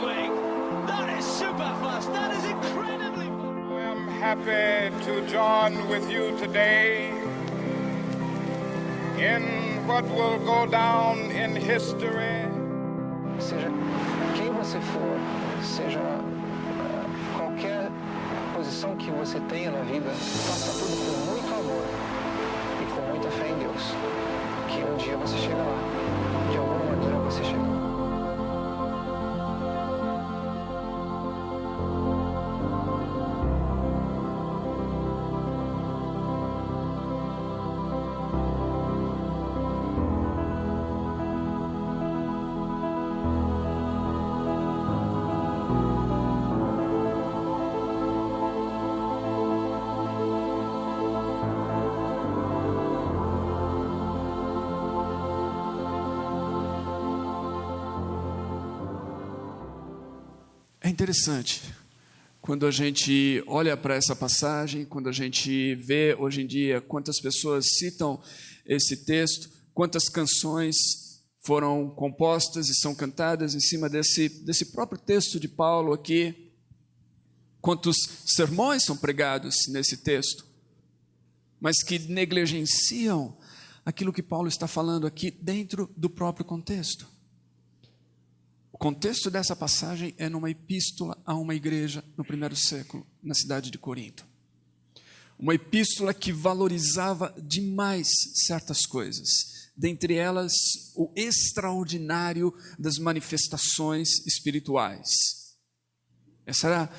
week. That is super fast. That is incredibly fast. I am happy to join with you today in what will go down in history. Seja quem você for, seja qualquer posição que você tenha na vida, faça tudo com muito amor e com muita fé em Deus, que um dia você chega lá, de alguma maneira você chega. É interessante, quando a gente olha para essa passagem, quando a gente vê hoje em dia quantas pessoas citam esse texto, quantas canções foram compostas e são cantadas em cima desse próprio texto de Paulo aqui, quantos sermões são pregados nesse texto, mas que negligenciam aquilo que Paulo está falando aqui dentro do próprio contexto. O contexto dessa passagem é numa epístola a uma igreja no primeiro século, na cidade de Corinto. Uma epístola que valorizava demais certas coisas, dentre elas o extraordinário das manifestações espirituais. Essa era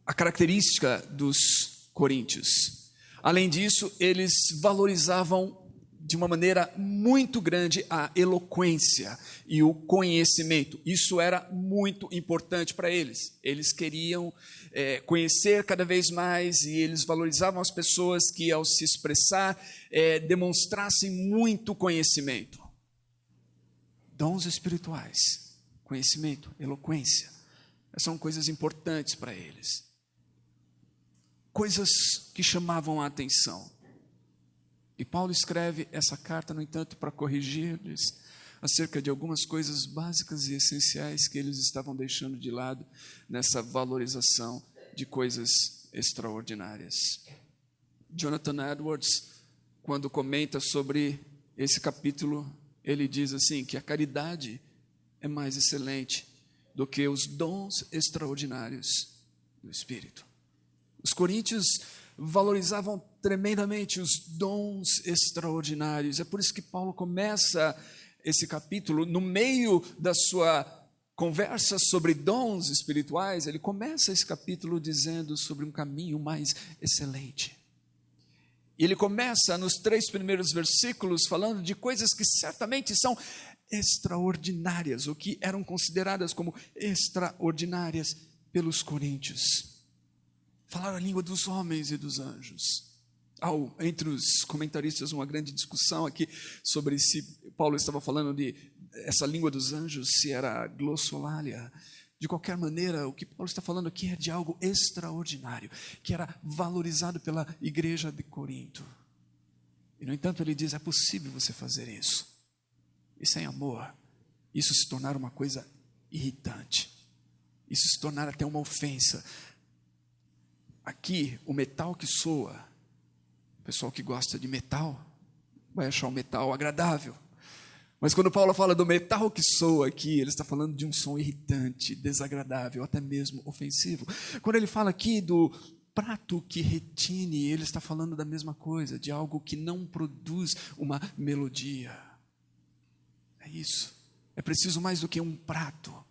a característica dos coríntios. Além disso, eles valorizavam de uma maneira muito grande a eloquência e o conhecimento. Isso era muito importante para eles. Eles queriam conhecer cada vez mais e eles valorizavam as pessoas que, ao se expressar, demonstrassem muito conhecimento. Dons espirituais, conhecimento, eloquência, são coisas importantes para eles. Coisas que chamavam a atenção. E Paulo escreve essa carta, no entanto, para corrigir-lhes acerca de algumas coisas básicas e essenciais que eles estavam deixando de lado nessa valorização de coisas extraordinárias. Jonathan Edwards, quando comenta sobre esse capítulo, ele diz assim, que a caridade é mais excelente do que os dons extraordinários do Espírito. Os coríntios valorizavam tremendamente os dons extraordinários. É por isso que Paulo começa esse capítulo, no meio da sua conversa sobre dons espirituais, ele começa esse capítulo dizendo sobre um caminho mais excelente. E ele começa nos 3 primeiros versículos falando de coisas que certamente são extraordinárias, ou que eram consideradas como extraordinárias pelos coríntios. Falar a língua dos homens e dos anjos. Entre os comentaristas, uma grande discussão aqui sobre se Paulo estava falando de essa língua dos anjos, se era glossolalia. De qualquer maneira, o que Paulo está falando aqui é de algo extraordinário, que era valorizado pela igreja de Corinto. E, no entanto, ele diz, é possível você fazer isso. E sem amor, isso se tornar uma coisa irritante. Isso se tornar até uma ofensa. Aqui, o metal que soa, o pessoal que gosta de metal, vai achar o metal agradável. Mas quando Paulo fala do metal que soa aqui, ele está falando de um som irritante, desagradável, até mesmo ofensivo. Quando ele fala aqui do prato que retine, ele está falando da mesma coisa, de algo que não produz uma melodia. É isso. É preciso mais do que um prato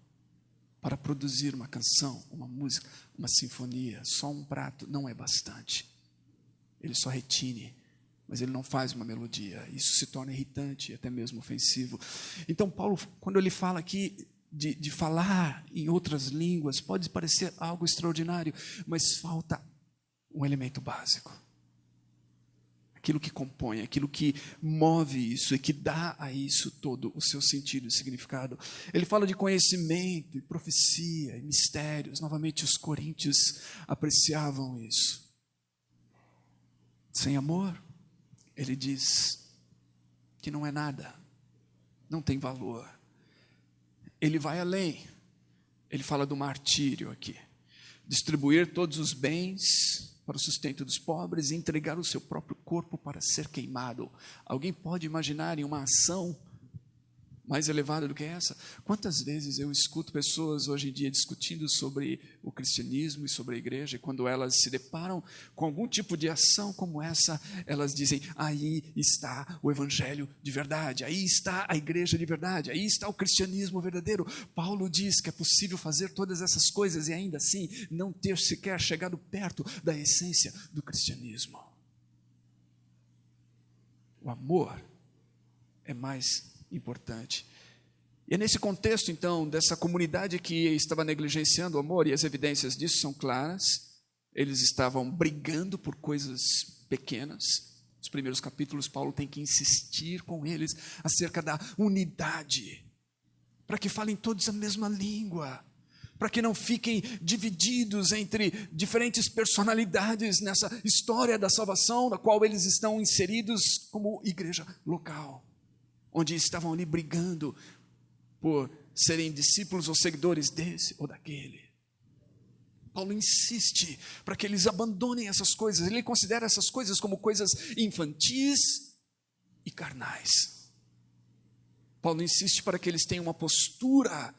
para produzir uma canção, uma música, uma sinfonia. Só um prato não é bastante. Ele só retine, mas ele não faz uma melodia. Isso se torna irritante e até mesmo ofensivo. Então Paulo, quando ele fala aqui de falar em outras línguas, pode parecer algo extraordinário, mas falta um elemento básico. Aquilo que compõe, aquilo que move isso e que dá a isso todo o seu sentido e significado. Ele fala de conhecimento e profecia e mistérios. Novamente, os coríntios apreciavam isso. Sem amor, ele diz que não é nada, não tem valor. Ele vai além. Ele fala do martírio aqui. Distribuir todos os bens para o sustento dos pobres e entregar o seu próprio corpo para ser queimado. Alguém pode imaginar em uma ação mais elevada do que essa? Quantas vezes eu escuto pessoas hoje em dia discutindo sobre o cristianismo e sobre a igreja, e quando elas se deparam com algum tipo de ação como essa, elas dizem: aí está o evangelho de verdade, aí está a igreja de verdade, aí está o cristianismo verdadeiro. Paulo diz que é possível fazer todas essas coisas e ainda assim não ter sequer chegado perto da essência do cristianismo. O amor é mais importante. E é nesse contexto, então, dessa comunidade que estava negligenciando o amor, e as evidências disso são claras. Eles estavam brigando por coisas pequenas. Nos primeiros capítulos, Paulo tem que insistir com eles acerca da unidade, para que falem todos a mesma língua, para que não fiquem divididos entre diferentes personalidades nessa história da salvação, na qual eles estão inseridos como igreja local, onde estavam ali brigando por serem discípulos ou seguidores desse ou daquele. Paulo insiste para que eles abandonem essas coisas. Ele considera essas coisas como coisas infantis e carnais. Paulo insiste para que eles tenham uma postura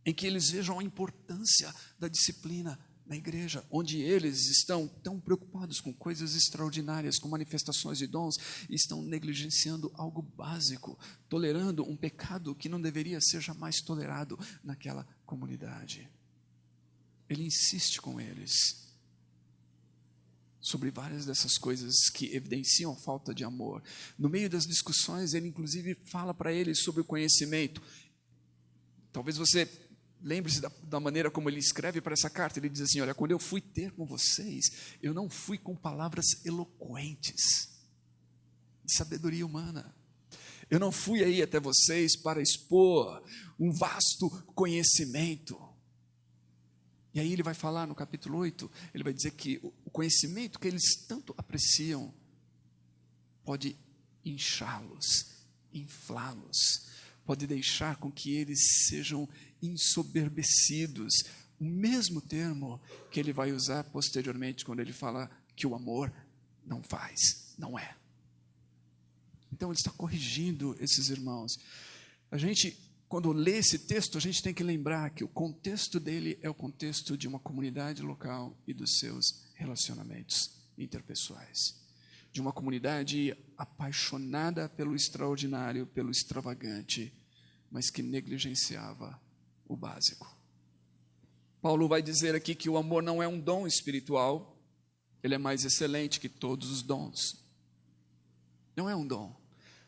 em que eles vejam a importância da disciplina na igreja, onde eles estão tão preocupados com coisas extraordinárias, com manifestações de dons, e estão negligenciando algo básico, tolerando um pecado que não deveria ser jamais tolerado naquela comunidade. Ele insiste com eles sobre várias dessas coisas que evidenciam falta de amor. No meio das discussões, ele inclusive fala para eles sobre o conhecimento. Talvez você lembre-se da maneira como ele escreve para essa carta. Ele diz assim: olha, quando eu fui ter com vocês, eu não fui com palavras eloquentes, de sabedoria humana. Eu não fui aí até vocês para expor um vasto conhecimento. E aí ele vai falar no capítulo 8, ele vai dizer que o conhecimento que eles tanto apreciam pode inchá-los, inflá-los, pode deixar com que eles sejam ensoberbecidos. O mesmo termo que ele vai usar posteriormente quando ele fala que o amor não faz, não é. Então ele está corrigindo esses irmãos. A gente, quando lê esse texto, a gente tem que lembrar que o contexto dele é o contexto de uma comunidade local e dos seus relacionamentos interpessoais. De uma comunidade apaixonada pelo extraordinário, pelo extravagante, mas que negligenciava o básico. Paulo vai dizer aqui que o amor não é um dom espiritual, ele é mais excelente que todos os dons. Não é um dom.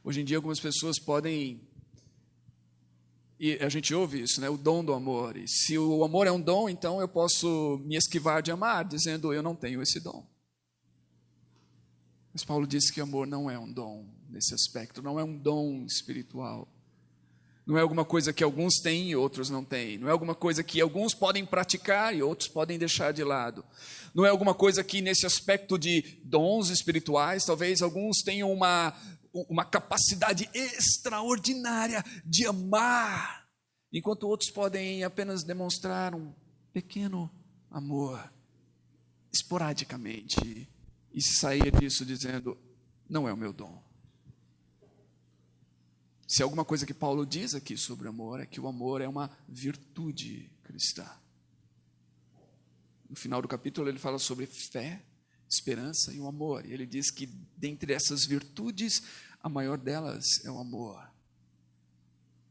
Hoje em dia algumas pessoas podem, e a gente ouve isso, né? O dom do amor. E se o amor é um dom, então eu posso me esquivar de amar, dizendo eu não tenho esse dom. Mas Paulo disse que amor não é um dom nesse aspecto, não é um dom espiritual. Não é alguma coisa que alguns têm e outros não têm. Não é alguma coisa que alguns podem praticar e outros podem deixar de lado. Não é alguma coisa que nesse aspecto de dons espirituais, talvez alguns tenham uma capacidade extraordinária de amar, enquanto outros podem apenas demonstrar um pequeno amor, esporadicamente, e sair disso dizendo, não é o meu dom. Se alguma coisa que Paulo diz aqui sobre amor, é que o amor é uma virtude cristã. No final do capítulo ele fala sobre fé, esperança e o amor. E ele diz que dentre essas virtudes, a maior delas é o amor.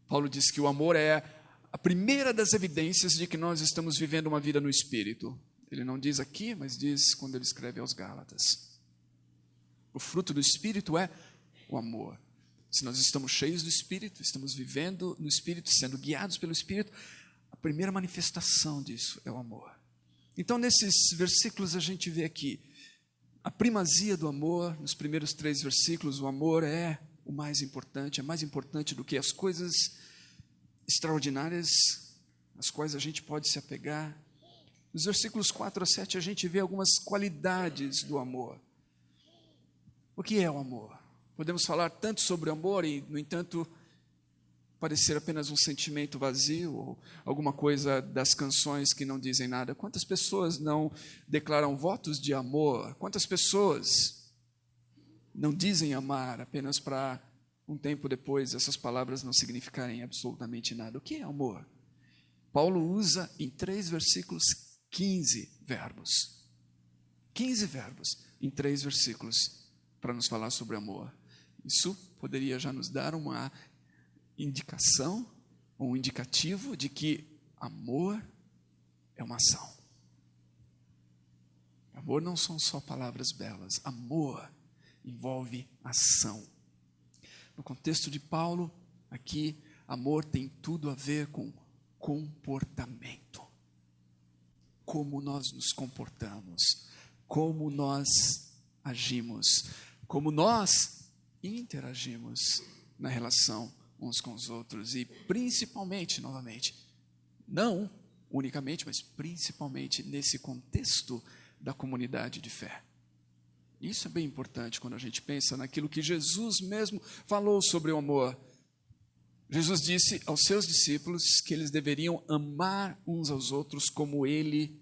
Paulo diz que o amor é a primeira das evidências de que nós estamos vivendo uma vida no Espírito. Ele não diz aqui, mas diz quando ele escreve aos Gálatas. O fruto do Espírito é o amor. Se nós estamos cheios do Espírito, estamos vivendo no Espírito, sendo guiados pelo Espírito, a primeira manifestação disso é o amor. Então, nesses versículos, a gente vê aqui a primazia do amor. Nos primeiros 3 versículos, o amor é o mais importante, é mais importante do que as coisas extraordinárias às quais a gente pode se apegar. Nos versículos 4 a 7, a gente vê algumas qualidades do amor. O que é o amor? Podemos falar tanto sobre o amor e, no entanto, parecer apenas um sentimento vazio, ou alguma coisa das canções que não dizem nada. Quantas pessoas não declaram votos de amor? Quantas pessoas não dizem amar apenas para um tempo depois essas palavras não significarem absolutamente nada? O que é amor? Paulo usa em 3 versículos 15 verbos. 15 verbos em 3 versículos para nos falar sobre amor. Isso poderia já nos dar uma indicação, um indicativo de que amor é uma ação. Amor não são só palavras belas. Amor envolve ação. No contexto de Paulo, aqui, amor tem tudo a ver com comportamento. Como nós nos comportamos, como nós agimos, como nós interagimos na relação uns com os outros e principalmente, novamente, não unicamente, mas principalmente nesse contexto da comunidade de fé. Isso é bem importante quando a gente pensa naquilo que Jesus mesmo falou sobre o amor. Jesus disse aos seus discípulos que eles deveriam amar uns aos outros como ele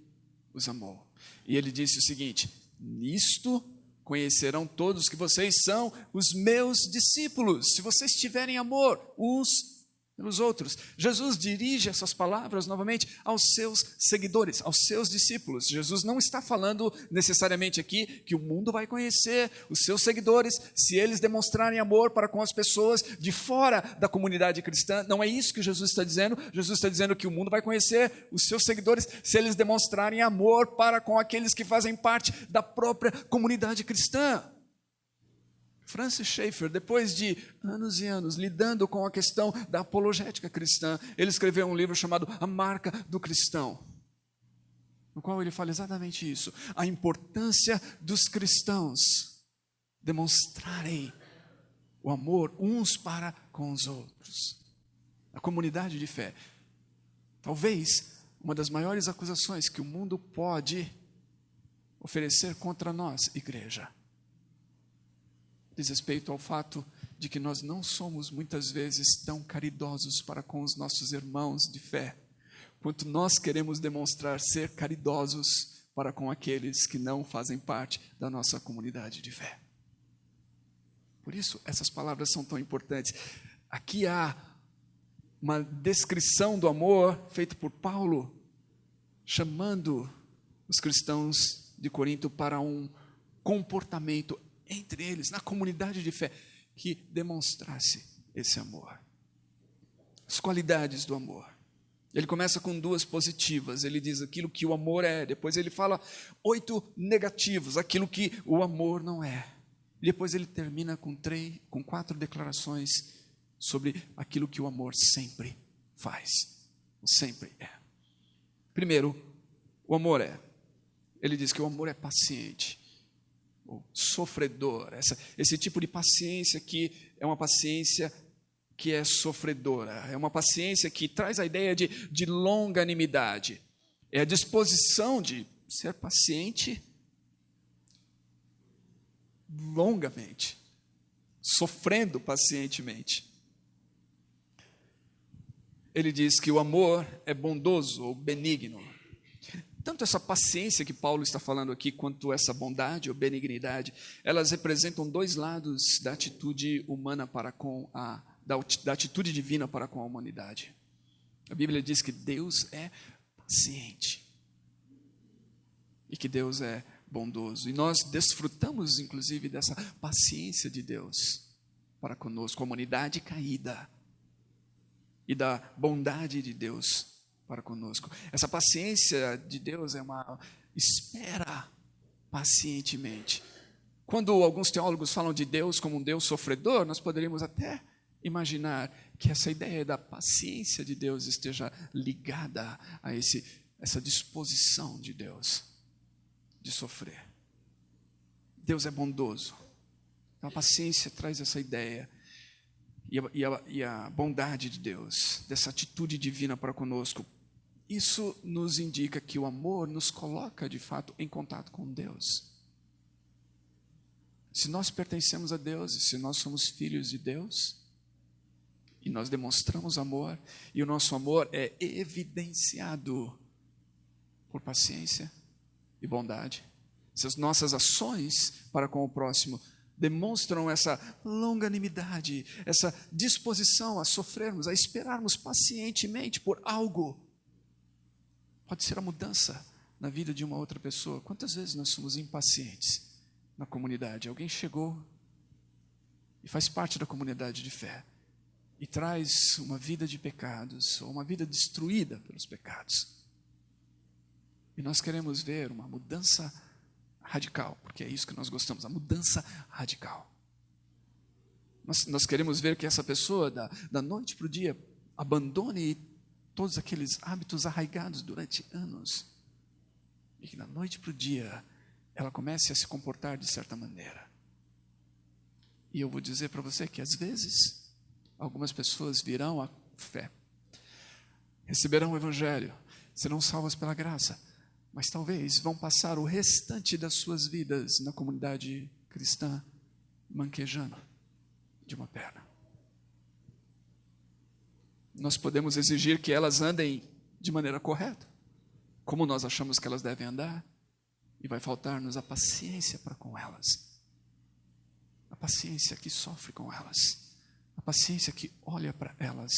os amou. E ele disse o seguinte: nisto conhecerão todos que vocês são os meus discípulos, se vocês tiverem amor uns pelos outros. Jesus dirige essas palavras novamente aos seus seguidores, aos seus discípulos. Jesus não está falando necessariamente aqui que o mundo vai conhecer os seus seguidores se eles demonstrarem amor para com as pessoas de fora da comunidade cristã. Não é isso que Jesus está dizendo. Jesus está dizendo que o mundo vai conhecer os seus seguidores se eles demonstrarem amor para com aqueles que fazem parte da própria comunidade cristã. Francis Schaeffer, depois de anos e anos lidando com a questão da apologética cristã, ele escreveu um livro chamado A Marca do Cristão, no qual ele fala exatamente isso: a importância dos cristãos demonstrarem o amor uns para com os outros. A comunidade de fé, talvez uma das maiores acusações que o mundo pode oferecer contra nós, igreja, diz respeito ao fato de que nós não somos muitas vezes tão caridosos para com os nossos irmãos de fé, quanto nós queremos demonstrar ser caridosos para com aqueles que não fazem parte da nossa comunidade de fé. Por isso, essas palavras são tão importantes. Aqui há uma descrição do amor feita por Paulo, chamando os cristãos de Corinto para um comportamento entre eles, na comunidade de fé, que demonstrasse esse amor. As qualidades do amor. Ele começa com 2 positivas, ele diz aquilo que o amor é, depois ele fala 8 negativos, aquilo que o amor não é. E depois ele termina com 4 declarações sobre aquilo que o amor sempre faz, sempre é. Primeiro, o amor é. Ele diz que o amor é paciente, ou sofredor, esse tipo de paciência que é uma paciência que é sofredora, é uma paciência que traz a ideia de longanimidade, é a disposição de ser paciente longamente, sofrendo pacientemente. Ele diz que o amor é bondoso ou benigno. Tanto essa paciência que Paulo está falando aqui, quanto essa bondade ou benignidade, elas representam 2 lados da atitude humana para com da atitude divina para com a humanidade. A Bíblia diz que Deus é paciente e que Deus é bondoso. E nós desfrutamos, inclusive, dessa paciência de Deus para conosco, a humanidade caída, e da bondade de Deus para conosco. Essa paciência de Deus é uma espera pacientemente. Quando alguns teólogos falam de Deus como um Deus sofredor, nós poderíamos até imaginar que essa ideia da paciência de Deus esteja ligada a essa disposição de Deus de sofrer. Deus é bondoso. Então, a paciência traz essa ideia. E a bondade de Deus, dessa atitude divina para conosco, isso nos indica que o amor nos coloca de fato em contato com Deus. Se nós pertencemos a Deus e se nós somos filhos de Deus, E nós demonstramos amor, e o nosso amor é evidenciado por paciência e bondade. Se as nossas ações para com o próximo demonstram essa longanimidade, essa disposição a sofrermos, a esperarmos pacientemente por algo, pode ser a mudança na vida de uma outra pessoa. Quantas vezes nós somos impacientes na comunidade? Alguém chegou e faz parte da comunidade de fé e traz uma vida de pecados, ou uma vida destruída pelos pecados. E nós queremos ver uma mudança radical, porque é isso que nós gostamos, a mudança radical. Nós queremos ver que essa pessoa, da noite para o dia, abandone todos aqueles hábitos arraigados durante anos, e que da noite para o dia, ela comece a se comportar de certa maneira. E eu vou dizer para você que às vezes, algumas pessoas virão à fé, receberão o Evangelho, serão salvas pela graça, mas talvez vão passar o restante das suas vidas na comunidade cristã, manquejando de uma perna. Nós podemos exigir que elas andem de maneira correta, como nós achamos que elas devem andar, e vai faltar-nos a paciência para com elas. A paciência que sofre com elas, a paciência que olha para elas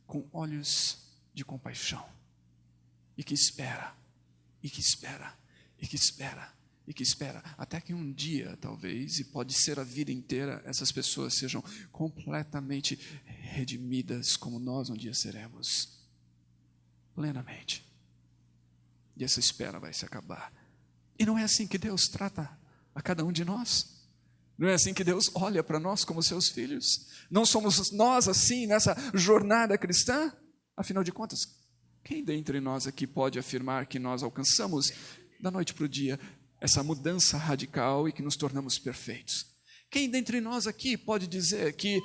com olhos de compaixão, e que espera, e que espera, e que espera, e que espera, até que um dia, talvez, e pode ser a vida inteira, essas pessoas sejam completamente redimidas, como nós um dia seremos, plenamente. E essa espera vai se acabar. E não é assim que Deus trata a cada um de nós. Não é assim que Deus olha para nós como seus filhos. Não somos nós assim nessa jornada cristã? Afinal de contas, quem dentre nós aqui pode afirmar que nós alcançamos da noite para o dia essa mudança radical e que nos tornamos perfeitos? Quem dentre nós aqui pode dizer que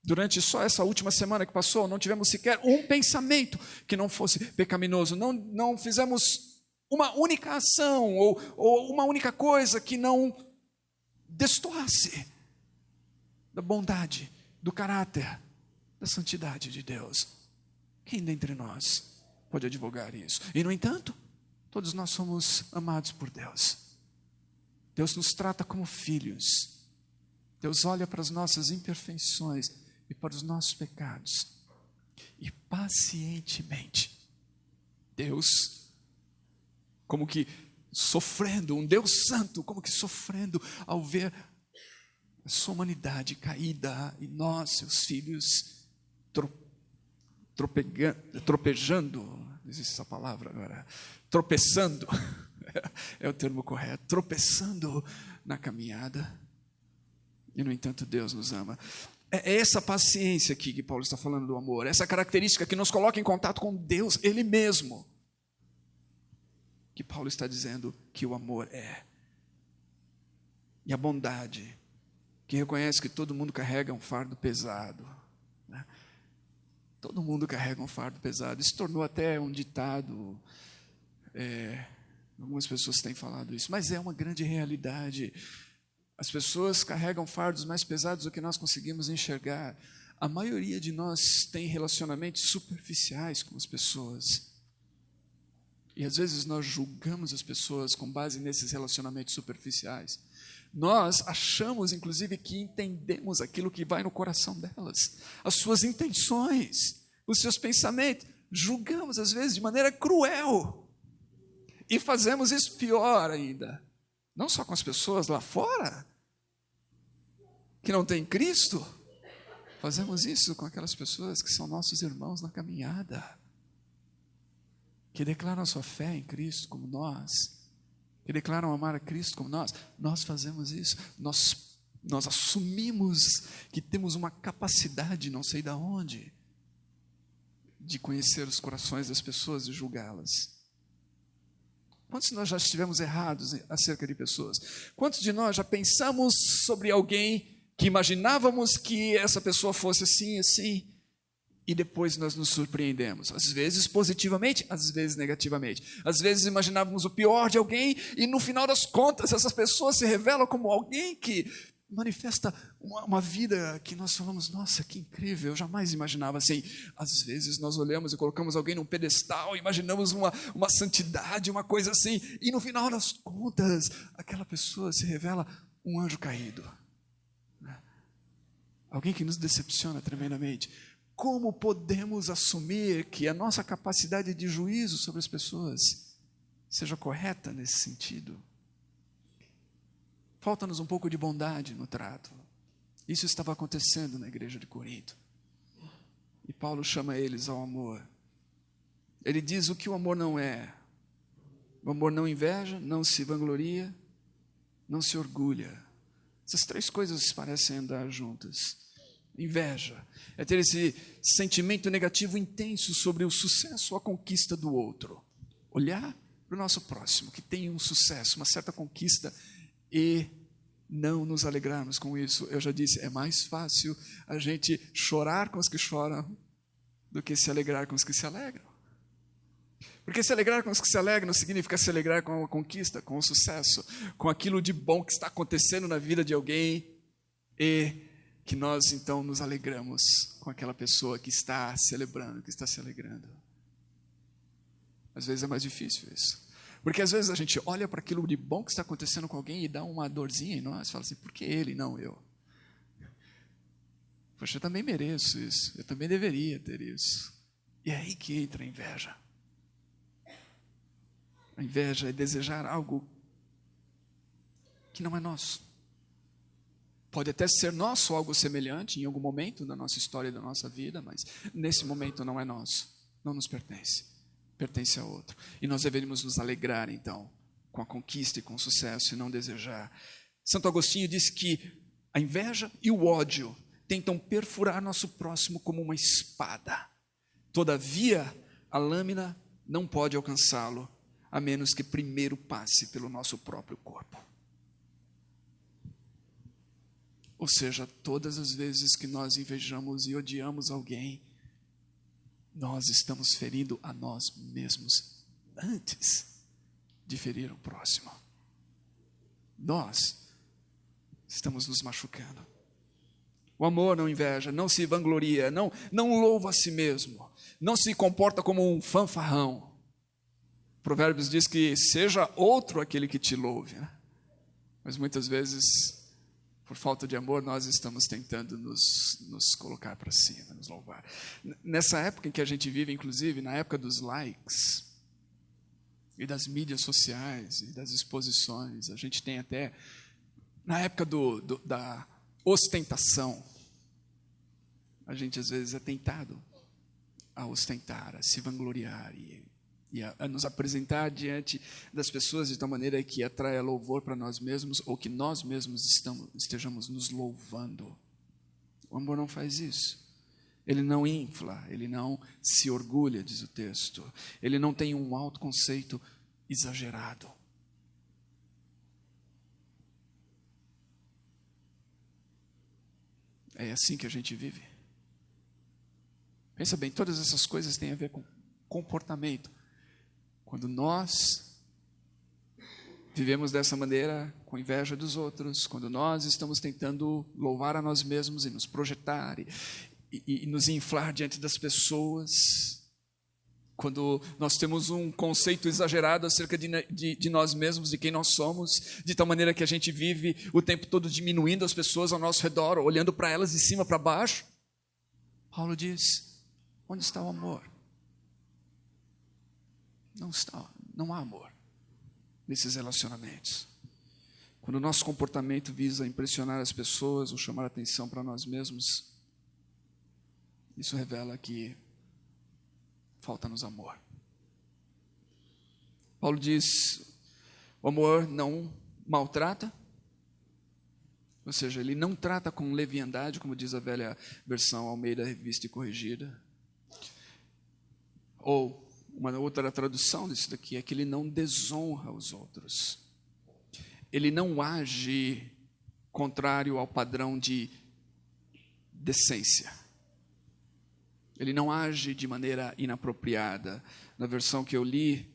durante só essa última semana que passou, não tivemos sequer um pensamento que não fosse pecaminoso, não fizemos uma única ação ou uma única coisa que não destoasse da bondade, do caráter, da santidade de Deus? Quem dentre nós pode advogar isso? E no entanto, todos nós somos amados por Deus. Deus nos trata como filhos. Deus olha para as nossas imperfeições e para os nossos pecados, e pacientemente, Deus, como que sofrendo, um Deus santo, como que sofrendo ao ver a sua humanidade caída e nós, seus filhos, tropejando, não existe essa palavra agora, tropeçando, é o termo correto, tropeçando na caminhada, e no entanto Deus nos ama. É essa paciência aqui que Paulo está falando do amor, essa característica que nos coloca em contato com Deus, Ele mesmo, que Paulo está dizendo que o amor é. E a bondade, que reconhece que todo mundo carrega um fardo pesado, né? Todo mundo carrega um fardo pesado. Isso tornou até um ditado, algumas pessoas têm falado isso, mas é uma grande realidade. As pessoas carregam fardos mais pesados do que nós conseguimos enxergar. A maioria de nós tem relacionamentos superficiais com as pessoas. E às vezes nós julgamos as pessoas com base nesses relacionamentos superficiais. Nós achamos, inclusive, que entendemos aquilo que vai no coração delas, as suas intenções, os seus pensamentos. Julgamos, às vezes, de maneira cruel. E fazemos isso pior ainda. Não só com as pessoas lá fora, que não têm Cristo, fazemos isso com aquelas pessoas que são nossos irmãos na caminhada, que declaram a sua fé em Cristo como nós, que declaram amar a Cristo como nós fazemos isso, nós assumimos que temos uma capacidade, não sei de onde, de conhecer os corações das pessoas e julgá-las. Quantos de nós já estivemos errados acerca de pessoas? Quantos de nós já pensamos sobre alguém que imaginávamos que essa pessoa fosse assim, assim, e depois nós nos surpreendemos? Às vezes positivamente, às vezes negativamente. Às vezes imaginávamos o pior de alguém e no final das contas essas pessoas se revelam como alguém que manifesta uma vida que nós falamos, nossa, que incrível, eu jamais imaginava assim. Às vezes nós olhamos e colocamos alguém num pedestal, imaginamos uma santidade, uma coisa assim, e no final das contas, aquela pessoa se revela um anjo caído. Alguém que nos decepciona tremendamente. Como podemos assumir que a nossa capacidade de juízo sobre as pessoas seja correta nesse sentido? Falta-nos um pouco de bondade no trato. Isso estava acontecendo na igreja de Corinto. E Paulo chama eles ao amor. Ele diz o que o amor não é. O amor não inveja, não se vangloria, não se orgulha. Essas três coisas parecem andar juntas. Inveja é ter esse sentimento negativo intenso sobre o sucesso ou a conquista do outro. Olhar para o nosso próximo, que tem um sucesso, uma certa conquista, e não nos alegrarmos com isso. Eu já disse, é mais fácil a gente chorar com os que choram do que se alegrar com os que se alegram. Porque se alegrar com os que se alegram significa se alegrar com a conquista, com o sucesso, com aquilo de bom que está acontecendo na vida de alguém, e que nós então nos alegramos com aquela pessoa que está celebrando, que está se alegrando. Às vezes é mais difícil isso. Porque às vezes a gente olha para aquilo de bom que está acontecendo com alguém e dá uma dorzinha em nós, fala assim, por que ele, não eu? Poxa, eu também mereço isso, eu também deveria ter isso. E é aí que entra a inveja. A inveja é desejar algo que não é nosso. Pode até ser nosso, algo semelhante, em algum momento da nossa história e da nossa vida, mas nesse momento não é nosso, não nos pertence. Pertence a outro. E nós deveríamos nos alegrar, então, com a conquista e com o sucesso, e não desejar. Santo Agostinho disse que a inveja e o ódio tentam perfurar nosso próximo como uma espada. Todavia, a lâmina não pode alcançá-lo, a menos que primeiro passe pelo nosso próprio corpo. Ou seja, todas as vezes que nós invejamos e odiamos alguém, nós estamos ferindo a nós mesmos antes de ferir o próximo. Nós estamos nos machucando. O amor não inveja, não se vangloria, não louva a si mesmo, não se comporta como um fanfarrão. Provérbios diz que seja outro aquele que te louve, né? Mas muitas vezes, por falta de amor, nós estamos tentando nos colocar para cima, nos louvar. Nessa época em que a gente vive, inclusive, na época dos likes, e das mídias sociais, e das exposições, a gente tem até, na época da ostentação, a gente às vezes é tentado a ostentar, a se vangloriar, e a nos apresentar diante das pessoas de tal maneira que atraia louvor para nós mesmos, ou que nós mesmos estejamos nos louvando. O amor não faz isso. Ele não infla, ele não se orgulha, diz o texto. Ele não tem um autoconceito exagerado. É assim que a gente vive. Pensa bem, todas essas coisas têm a ver com comportamento. Quando nós vivemos dessa maneira, com inveja dos outros, quando nós estamos tentando louvar a nós mesmos e nos projetar e nos inflar diante das pessoas, quando nós temos um conceito exagerado acerca de nós mesmos, de quem nós somos, de tal maneira que a gente vive o tempo todo diminuindo as pessoas ao nosso redor, olhando para elas de cima para baixo, Paulo diz, onde está o amor? Não há amor nesses relacionamentos. Quando o nosso comportamento visa impressionar as pessoas ou chamar a atenção para nós mesmos, isso revela que falta-nos amor. Paulo diz, o amor não maltrata, ou seja, ele não trata com leviandade, como diz a velha versão Almeida Revista e Corrigida, ou uma outra tradução disso daqui é que ele não desonra os outros. Ele não age contrário ao padrão de decência. Ele não age de maneira inapropriada. Na versão que eu li,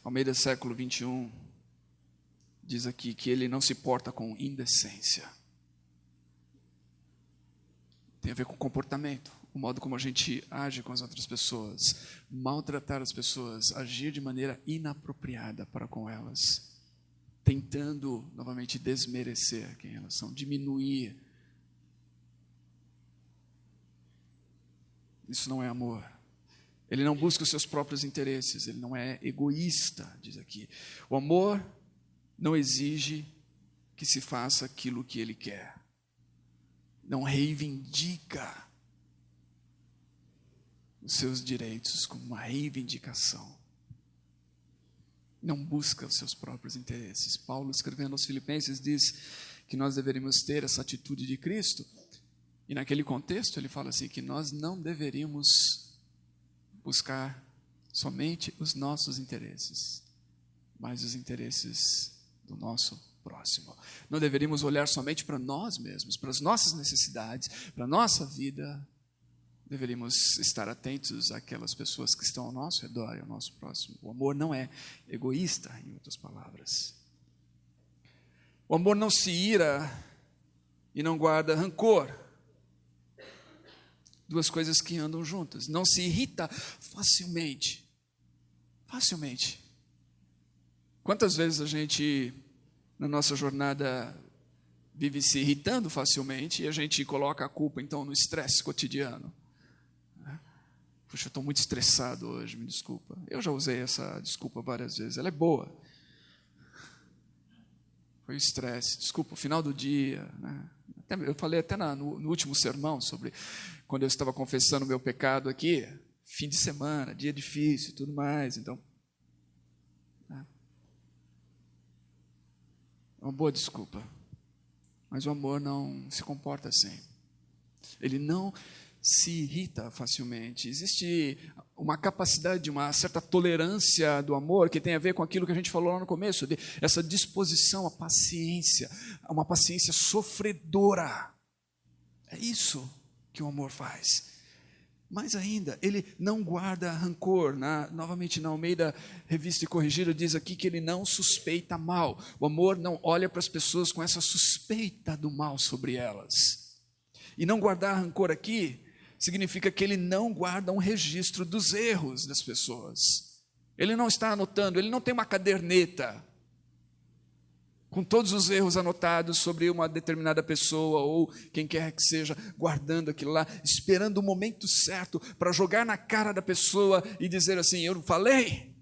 Almeida século 21, diz aqui que ele não se porta com indecência. Tem a ver com comportamento, o modo como a gente age com as outras pessoas, maltratar as pessoas, agir de maneira inapropriada para com elas, tentando novamente desmerecer quem elas são, diminuir. Isso não é amor. Ele não busca os seus próprios interesses, ele não é egoísta, diz aqui. O amor não exige que se faça aquilo que ele quer. Não reivindica os seus direitos como uma reivindicação. Não busca os seus próprios interesses. Paulo, escrevendo aos Filipenses, diz que nós deveríamos ter essa atitude de Cristo. E naquele contexto ele fala assim, que nós não deveríamos buscar somente os nossos interesses, mas os interesses do nosso próximo. Não deveríamos olhar somente para nós mesmos, para as nossas necessidades, para a nossa vida. Deveríamos estar atentos àquelas pessoas que estão ao nosso redor e ao nosso próximo. O amor não é egoísta, em outras palavras. O amor não se ira e não guarda rancor. Duas coisas que andam juntas. Não se irrita facilmente. Facilmente. Quantas vezes a gente, na nossa jornada, vive se irritando facilmente e a gente coloca a culpa, então, no estresse cotidiano? Puxa, eu estou muito estressado hoje, me desculpa. Eu já usei essa desculpa várias vezes, ela é boa. Foi o estresse, desculpa, o final do dia, né? Eu falei até no último sermão sobre quando eu estava confessando o meu pecado aqui, fim de semana, dia difícil e tudo mais, então. É uma boa desculpa. Mas o amor não se comporta assim. Ele não se irrita facilmente. Existe uma capacidade, uma certa tolerância do amor que tem a ver com aquilo que a gente falou lá no começo, essa disposição à paciência, uma paciência sofredora. É isso que o amor faz. Mais ainda, ele não guarda rancor. Novamente, na Almeida Revista e Corrigida, diz aqui que ele não suspeita mal. O amor não olha para as pessoas com essa suspeita do mal sobre elas. E não guardar rancor aqui significa que ele não guarda um registro dos erros das pessoas. Ele não está anotando, ele não tem uma caderneta com todos os erros anotados sobre uma determinada pessoa ou quem quer que seja, guardando aquilo lá, esperando o momento certo para jogar na cara da pessoa e dizer assim, eu não falei.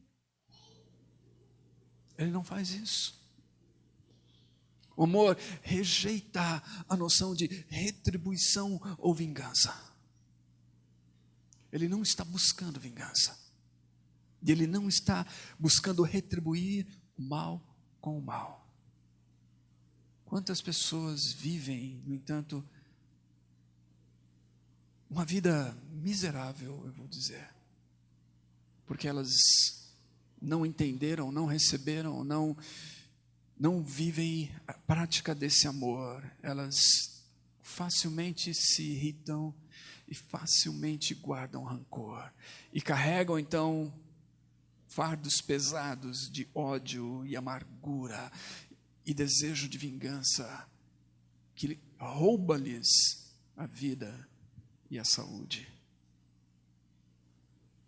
Ele não faz isso. O amor rejeita a noção de retribuição ou vingança. Ele não está buscando vingança. E ele não está buscando retribuir o mal com o mal. Quantas pessoas vivem, no entanto, uma vida miserável, eu vou dizer, porque elas não entenderam, não receberam, não vivem a prática desse amor. Elas facilmente se irritam e facilmente guardam rancor. E carregam, então, fardos pesados de ódio e amargura e desejo de vingança que rouba-lhes a vida e a saúde.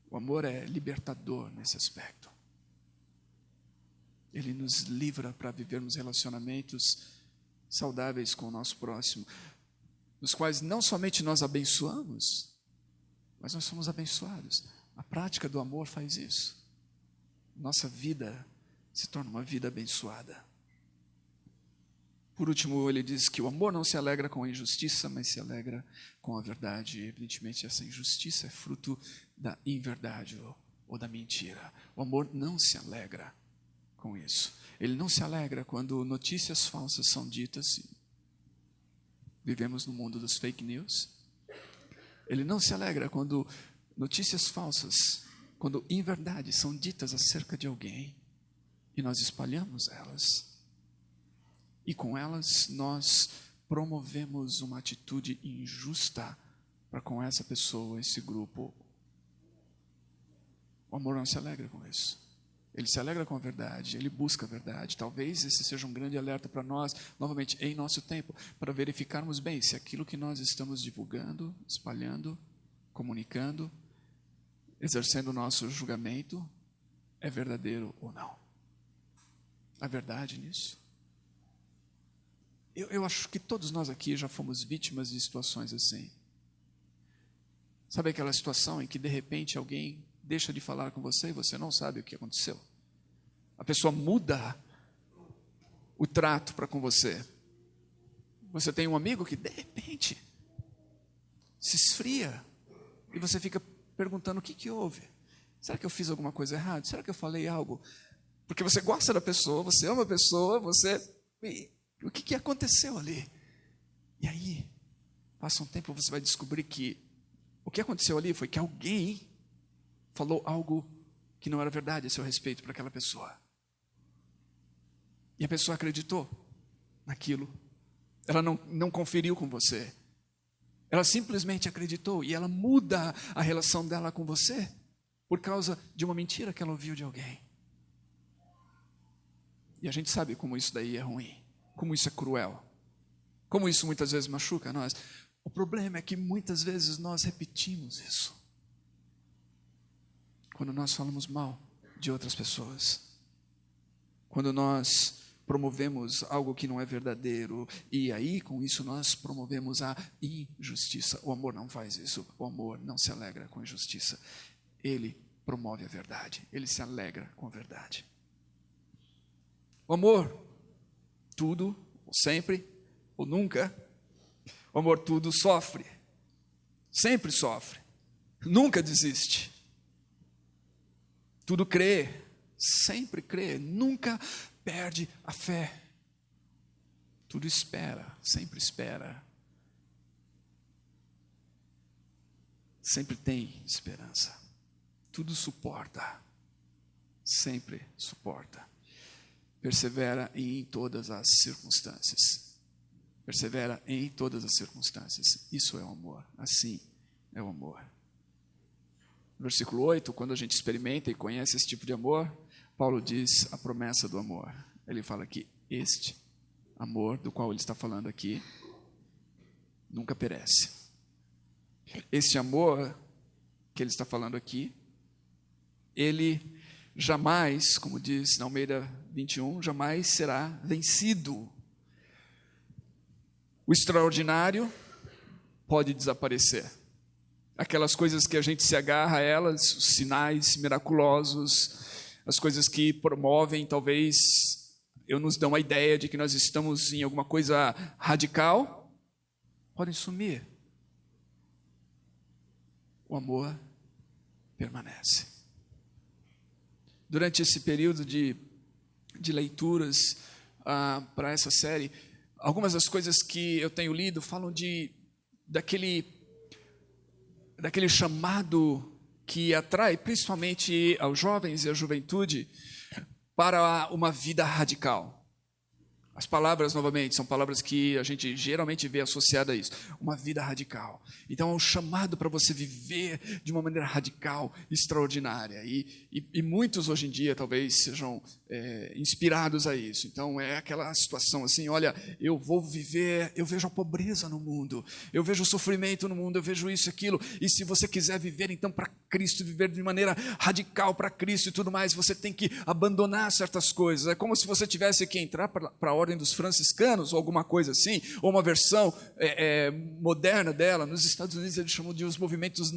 O amor é libertador nesse aspecto. Ele nos livra para vivermos relacionamentos saudáveis com o nosso próximo, nos quais não somente nós abençoamos, mas nós somos abençoados. A prática do amor faz isso. Nossa vida se torna uma vida abençoada. Por último, ele diz que o amor não se alegra com a injustiça, mas se alegra com a verdade. Evidentemente, essa injustiça é fruto da inverdade ou da mentira. O amor não se alegra com isso. Ele não se alegra quando notícias falsas são ditas. Vivemos no mundo dos fake news. Ele não se alegra quando notícias falsas, quando inverdades são ditas acerca de alguém e nós espalhamos elas. E com elas nós promovemos uma atitude injusta para com essa pessoa, esse grupo. O amor não se alegra com isso. Ele se alegra com a verdade, ele busca a verdade. Talvez esse seja um grande alerta para nós, novamente, em nosso tempo, para verificarmos bem se aquilo que nós estamos divulgando, espalhando, comunicando, exercendo o nosso julgamento, é verdadeiro ou não. Há verdade nisso? Eu acho que todos nós aqui já fomos vítimas de situações assim. Sabe aquela situação em que de repente alguém deixa de falar com você e você não sabe o que aconteceu? A pessoa muda o trato para com você. Você tem um amigo que de repente se esfria e você fica perguntando o que houve. Será que eu fiz alguma coisa errada? Será que eu falei algo? Porque você gosta da pessoa, você ama a pessoa, o que aconteceu ali? E aí, passa um tempo, você vai descobrir que o que aconteceu ali foi que alguém falou algo que não era verdade a seu respeito para aquela pessoa. E a pessoa acreditou naquilo. Ela não conferiu com você. Ela simplesmente acreditou e ela muda a relação dela com você por causa de uma mentira que ela ouviu de alguém. E a gente sabe como isso daí é ruim, como isso é cruel, como isso muitas vezes machuca nós. O problema é que muitas vezes nós repetimos isso. Quando nós falamos mal de outras pessoas, quando nós promovemos algo que não é verdadeiro, e aí com isso nós promovemos a injustiça. O amor não faz isso, o amor não se alegra com a injustiça. Ele promove a verdade, ele se alegra com a verdade. O amor, tudo, ou sempre, ou nunca. O amor tudo sofre, sempre sofre, nunca desiste. Tudo crê, sempre crê, nunca perde a fé. Tudo espera, sempre espera. Sempre tem esperança. Tudo suporta, sempre suporta. Persevera em todas as circunstâncias. Persevera em todas as circunstâncias. Isso é o amor. Assim é o amor. Versículo 8, quando a gente experimenta e conhece esse tipo de amor, Paulo diz a promessa do amor. Ele fala que este amor do qual ele está falando aqui nunca perece. Este amor que ele está falando aqui, ele jamais, como diz na Almeida 21, jamais será vencido. O extraordinário pode desaparecer. Aquelas coisas que a gente se agarra a elas, os sinais miraculosos, as coisas que promovem, talvez, nos dão a ideia de que nós estamos em alguma coisa radical, podem sumir. O amor permanece. Durante esse período de leituras para essa série, algumas das coisas que eu tenho lido falam daquele chamado que atrai principalmente aos jovens e à juventude para uma vida radical. As palavras, novamente, são palavras que a gente geralmente vê associada a isso. Uma vida radical. Então, é um chamado para você viver de uma maneira radical, extraordinária. E muitos, hoje em dia, talvez sejam inspirados a isso. Então, é aquela situação assim, olha, eu vou viver, eu vejo a pobreza no mundo, eu vejo o sofrimento no mundo, eu vejo isso e aquilo. E se você quiser viver, então, para Cristo, viver de maneira radical para Cristo e tudo mais, você tem que abandonar certas coisas. É como se você tivesse que entrar para a ordem dos franciscanos, ou alguma coisa assim, ou uma versão moderna dela. Nos Estados Unidos eles chamam de os movimentos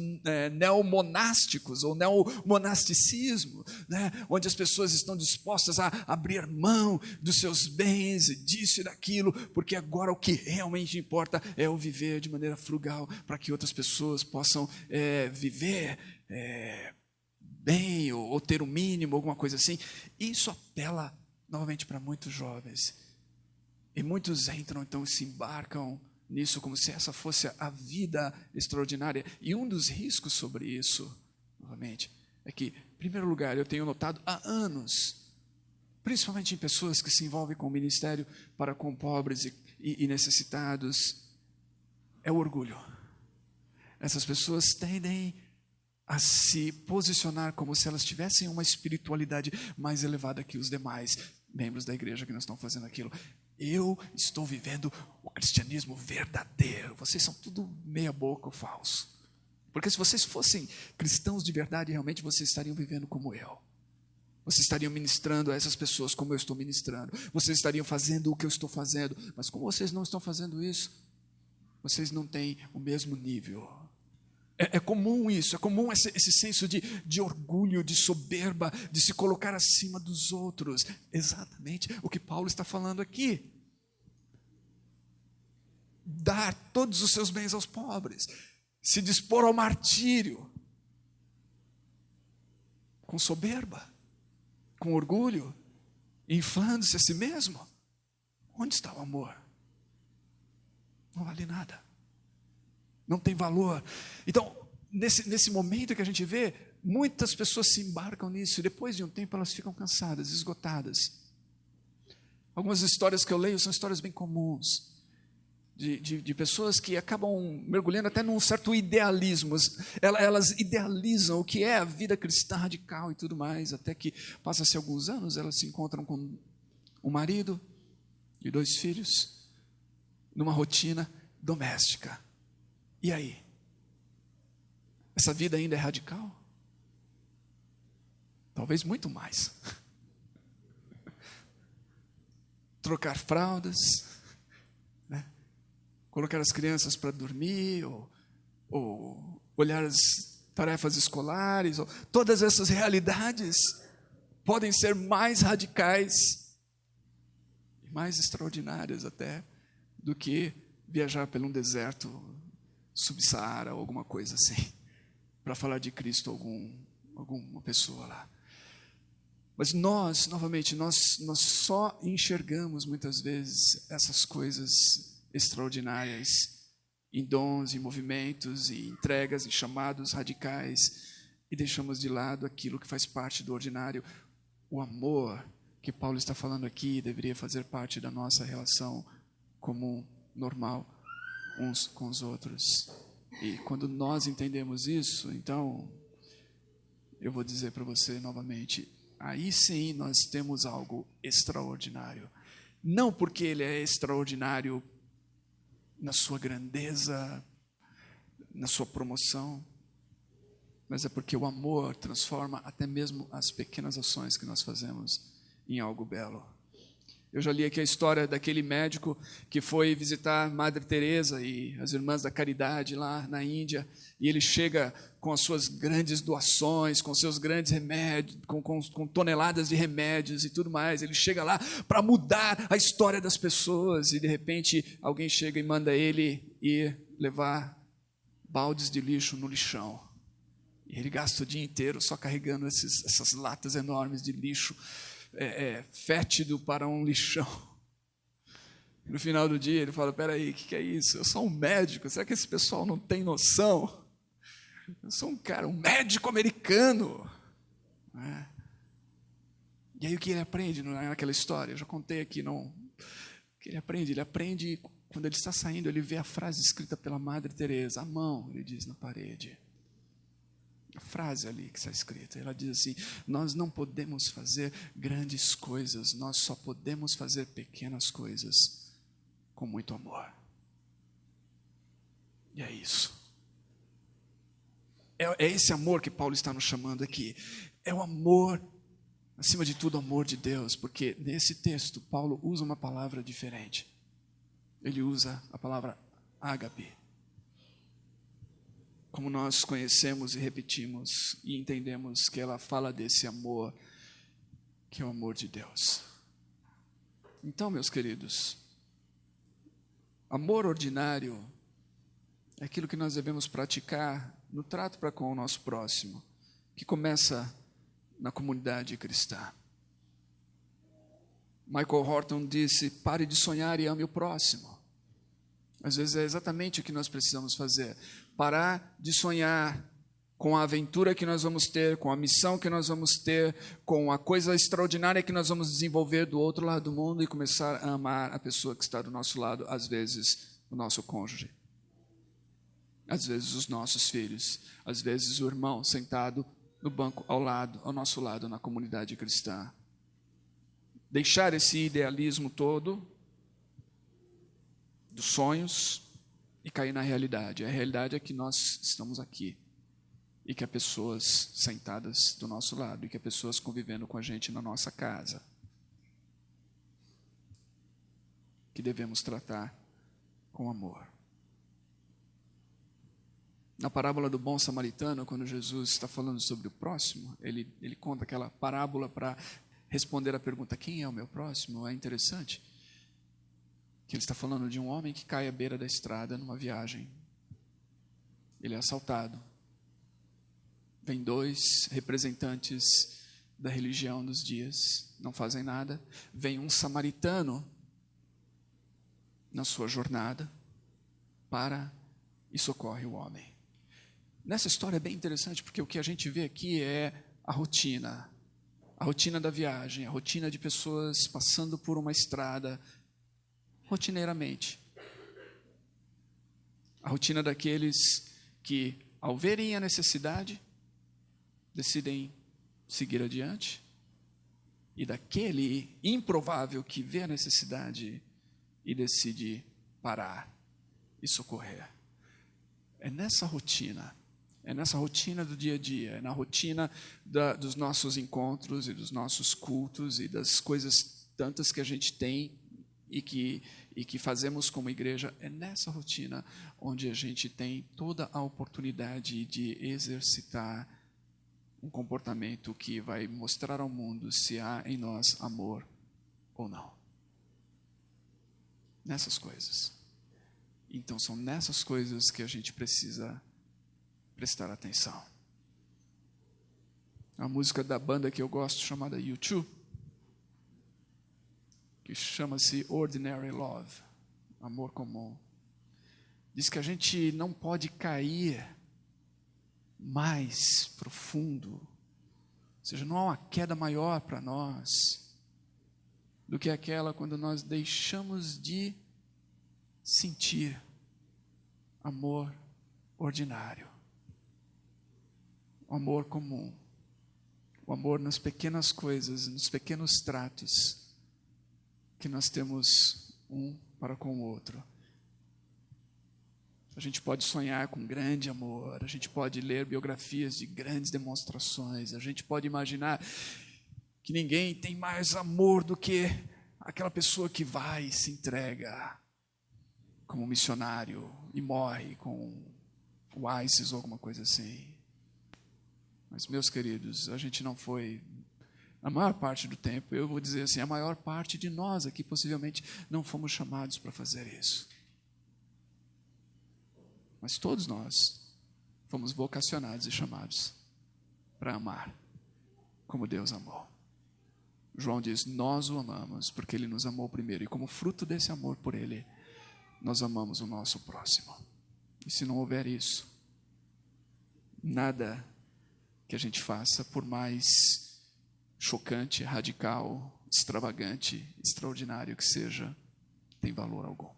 neomonásticos, ou neomonasticismo, né? Onde as pessoas estão dispostas a abrir mão dos seus bens, e disso e daquilo, porque agora o que realmente importa é o viver de maneira frugal, para que outras pessoas possam viver bem, ou ter o mínimo, alguma coisa assim. Isso apela novamente para muitos jovens. E muitos entram, então, se embarcam nisso como se essa fosse a vida extraordinária. E um dos riscos sobre isso, novamente, é que, em primeiro lugar, eu tenho notado há anos, principalmente em pessoas que se envolvem com o ministério para com pobres e necessitados, é o orgulho. Essas pessoas tendem a se posicionar como se elas tivessem uma espiritualidade mais elevada que os demais membros da igreja que não estão fazendo aquilo. Eu estou vivendo o cristianismo verdadeiro. Vocês são tudo meia boca ou falso. Porque se vocês fossem cristãos de verdade, realmente vocês estariam vivendo como eu. Vocês estariam ministrando a essas pessoas como eu estou ministrando. Vocês estariam fazendo o que eu estou fazendo. Mas como vocês não estão fazendo isso, vocês não têm o mesmo nível. É comum isso, é comum esse senso de orgulho, de soberba, de se colocar acima dos outros. Exatamente o que Paulo está falando aqui. Dar todos os seus bens aos pobres, se dispor ao martírio, com soberba, com orgulho, inflando-se a si mesmo. Onde está o amor? Não vale nada. Não tem valor. Então, nesse momento que a gente vê, muitas pessoas se embarcam nisso e depois de um tempo elas ficam cansadas, esgotadas. Algumas histórias que eu leio são histórias bem comuns, de pessoas que acabam mergulhando até num certo idealismo. Elas idealizam o que é a vida cristã radical e tudo mais, até que passa-se alguns anos, elas se encontram com um marido e 2 filhos, numa rotina doméstica. E aí? Essa vida ainda é radical? Talvez muito mais. Trocar fraldas, né? Colocar as crianças para dormir, ou olhar as tarefas escolares, todas essas realidades podem ser mais radicais e mais extraordinárias até do que viajar pelo um deserto subsaara ou alguma coisa assim, para falar de Cristo a alguma pessoa lá. Mas nós, novamente, nós só enxergamos muitas vezes essas coisas extraordinárias em dons, em movimentos, em entregas, em chamados radicais, e deixamos de lado aquilo que faz parte do ordinário. O amor que Paulo está falando aqui deveria fazer parte da nossa relação comum, normal, uns com os outros. E quando nós entendemos isso, então, eu vou dizer para você novamente, aí sim nós temos algo extraordinário. Não porque ele é extraordinário na sua grandeza, na sua promoção, mas é porque o amor transforma até mesmo as pequenas ações que nós fazemos em algo belo. Eu já li aqui a história daquele médico que foi visitar Madre Teresa e as Irmãs da Caridade lá na Índia, e ele chega com as suas grandes doações, com seus grandes remédios, com toneladas de remédios e tudo mais. Ele chega lá para mudar a história das pessoas, e de repente alguém chega e manda ele ir levar baldes de lixo no lixão. E ele gasta o dia inteiro só carregando essas latas enormes de lixo, fétido para um lixão. No final do dia ele fala, peraí, o que é isso? Eu sou um médico, será que esse pessoal não tem noção? Eu sou um médico americano. E aí o que ele aprende naquela história? Eu já contei aqui, não. O que ele aprende quando ele está saindo, ele vê a frase escrita pela Madre Teresa, à mão, ele diz na parede. A frase ali que está escrita, ela diz assim, nós não podemos fazer grandes coisas, nós só podemos fazer pequenas coisas com muito amor. E é isso. É esse amor que Paulo está nos chamando aqui. É o amor, acima de tudo, o amor de Deus, porque nesse texto Paulo usa uma palavra diferente. Ele usa a palavra ágape. Como nós conhecemos e repetimos e entendemos que ela fala desse amor, que é o amor de Deus. Então, meus queridos, amor ordinário é aquilo que nós devemos praticar no trato para com o nosso próximo, que começa na comunidade cristã. Michael Horton disse, pare de sonhar e ame o próximo. Às vezes é exatamente o que nós precisamos fazer. Parar de sonhar com a aventura que nós vamos ter, com a missão que nós vamos ter, com a coisa extraordinária que nós vamos desenvolver do outro lado do mundo e começar a amar a pessoa que está do nosso lado, às vezes o nosso cônjuge. Às vezes os nossos filhos, às vezes o irmão sentado no banco ao nosso lado na comunidade cristã. Deixar esse idealismo todo dos sonhos e cair na realidade. A realidade é que nós estamos aqui e que há pessoas sentadas do nosso lado e que há pessoas convivendo com a gente na nossa casa, que devemos tratar com amor. Na parábola do bom samaritano, quando Jesus está falando sobre o próximo, ele conta aquela parábola para responder a pergunta: quem é o meu próximo? É interessante que ele está falando de um homem que cai à beira da estrada numa viagem. Ele é assaltado. Vem 2 representantes da religião dos dias, não fazem nada. Vem um samaritano na sua jornada, para e socorre o homem. Nessa história é bem interessante, porque o que a gente vê aqui é a rotina da viagem, a rotina de pessoas passando por uma estrada rotineiramente. A rotina daqueles que, ao verem a necessidade, decidem seguir adiante, e daquele improvável que vê a necessidade e decide parar e socorrer. É nessa rotina do dia a dia, é na rotina dos nossos encontros e dos nossos cultos e das coisas tantas que a gente tem e que fazemos como igreja. É nessa rotina onde a gente tem toda a oportunidade de exercitar um comportamento que vai mostrar ao mundo se há em nós amor ou não. Nessas coisas. Então são nessas coisas que a gente precisa prestar atenção. A música da banda que eu gosto, chamada U2, que chama-se Ordinary Love, amor comum, diz que a gente não pode cair mais profundo, ou seja, não há uma queda maior para nós do que aquela quando nós deixamos de sentir amor ordinário, o amor comum, o amor nas pequenas coisas, nos pequenos tratos que nós temos um para com o outro. A gente pode sonhar com grande amor, a gente pode ler biografias de grandes demonstrações, a gente pode imaginar que ninguém tem mais amor do que aquela pessoa que vai e se entrega como missionário e morre com o ISIS ou alguma coisa assim. Mas, meus queridos, a gente não foi, a maior parte do tempo, eu vou dizer assim, a maior parte de nós aqui possivelmente não fomos chamados para fazer isso. Mas todos nós fomos vocacionados e chamados para amar como Deus amou. João diz, nós o amamos porque Ele nos amou primeiro. E como fruto desse amor por Ele, nós amamos o nosso próximo. E se não houver isso, nada que a gente faça, por mais chocante, radical, extravagante, extraordinário que seja, tem valor algum.